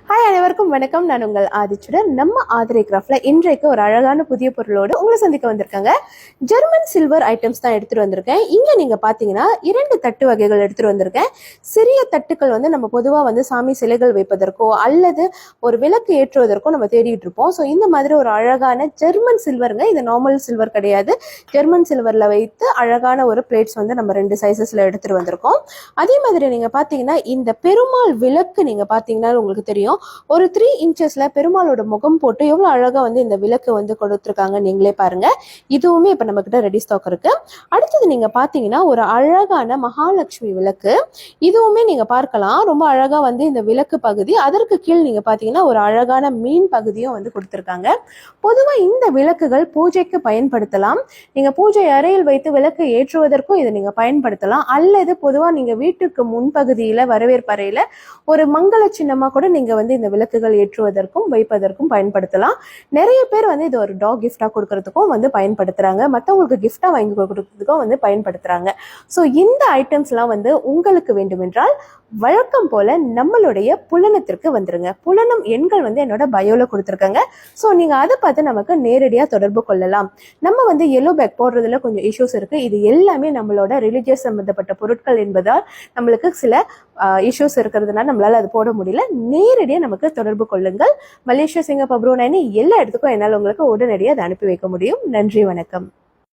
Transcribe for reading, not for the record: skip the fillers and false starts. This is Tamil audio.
ஹாய் அனைவருக்கும் வணக்கம். நான் உங்கள் ஆதிச்சுடர். நம்ம ஆதிரை கிராஃப்ட்ல இன்றைக்கு ஒரு அழகான புதிய பொருளோடு உங்களை சந்திக்க வந்திருக்காங்க. ஜெர்மன் சில்வர் ஐட்டம்ஸ் தான் எடுத்துட்டு வந்திருக்கேன். இங்க நீங்க பாத்தீங்கன்னா 2 தட்டு வகைகள் எடுத்துட்டு வந்திருக்கேன். சிறிய தட்டுக்கள் நம்ம பொதுவா சாமி சிலைகள் வைப்பதற்கோ அல்லது ஒரு விளக்கு ஏற்றுவதற்கோ நம்ம தேடிட்டு இருப்போம். ஸோ இந்த மாதிரி ஒரு அழகான ஜெர்மன் சில்வருங்க. இது நார்மல் சில்வர் கிடையாது. ஜெர்மன் சில்வர்ல வைத்து அழகான ஒரு பிளேட்ஸ் நம்ம 2 சைசஸ்ல எடுத்துட்டு வந்திருக்கோம். அதே மாதிரி நீங்க பாத்தீங்கன்னா இந்த பெருமாள் விளக்கு நீங்க பாத்தீங்கன்னா உங்களுக்கு தெரியும், ஒரு 3 இன்ச்சஸ்ல பெருமாளோட முகம் போட்டு எவ்வளவு அழகா இந்த விளக்கு கொடுத்துருக்காங்க. நீங்களே பாருங்க. இதுவுமே இப்ப நம்ம கிட்ட ரெடி ஸ்டாக் இருக்கு. அடுத்தது நீங்க பாத்தீங்கன்னா ஒரு அழகான மகாலட்சுமி விளக்கு. இதுவுமே நீங்க பார்க்கலாம். ரொம்ப அழகா இந்த விளக்கு பகுதி, அதற்கு கீழ் நீங்க பாத்தீங்கன்னா ஒரு அழகான மீன் பகுதியும் கொடுத்திருக்காங்க. பொதுவா இந்த விளக்குகள் பூஜைக்கு பயன்படுத்தலாம். நீங்க பூஜை அறையில் வைத்து விளக்கு ஏற்றுவதற்கும் இதை நீங்க பயன்படுத்தலாம். அல்லது பொதுவா நீங்க வீட்டுக்கு முன்பகுதியில வரவேற்பறையில ஒரு மங்கள சின்னமா கூட நீங்க இந்த விளக்குகள் ஏற்றுவதற்கும் வைப்பதற்கும் பயன்படுத்தலாம். நிறைய பேர் இது ஒரு டாக் கிஃப்டா கொடுக்கறதுக்கும் பயன்படுத்துறாங்க. மற்றவங்களுக்கு கிஃப்டா வாங்கி கொடுக்கறதுக்கும் பயன்படுத்துறாங்க. ஸோ இந்த ஐட்டம்ஸ் எல்லாம் உங்களுக்கு வேண்டுமென்றால் வழக்கம் போல நம்மளுடைய புலனத்திற்கு வந்துருங்க. புலனம் எண்கள் என்னோட பயோல கொடுத்துருக்காங்க. ஸோ நீங்க அதை பார்த்து நமக்கு நேரடியா தொடர்பு கொள்ளலாம். நம்ம எல்லோ பேக் போடுறதுல கொஞ்சம் இஷ்யூஸ் இருக்கு. இது எல்லாமே நம்மளோட ரிலிஜியஸ் சம்பந்தப்பட்ட பொருட்கள் என்பதால் நம்மளுக்கு சில இஷ்யூஸ் இருக்கிறதுனால நம்மளால அது போட முடியல. நேரடியாக நமக்கு தொடர்பு கொள்ளுங்கள். மலேசியா, சிங்கப்பூர், புரூனே எல்லா இடத்துக்கும் என்னால் உங்களுக்கு உடனடியாக அதை அனுப்பி வைக்க முடியும். நன்றி, வணக்கம்.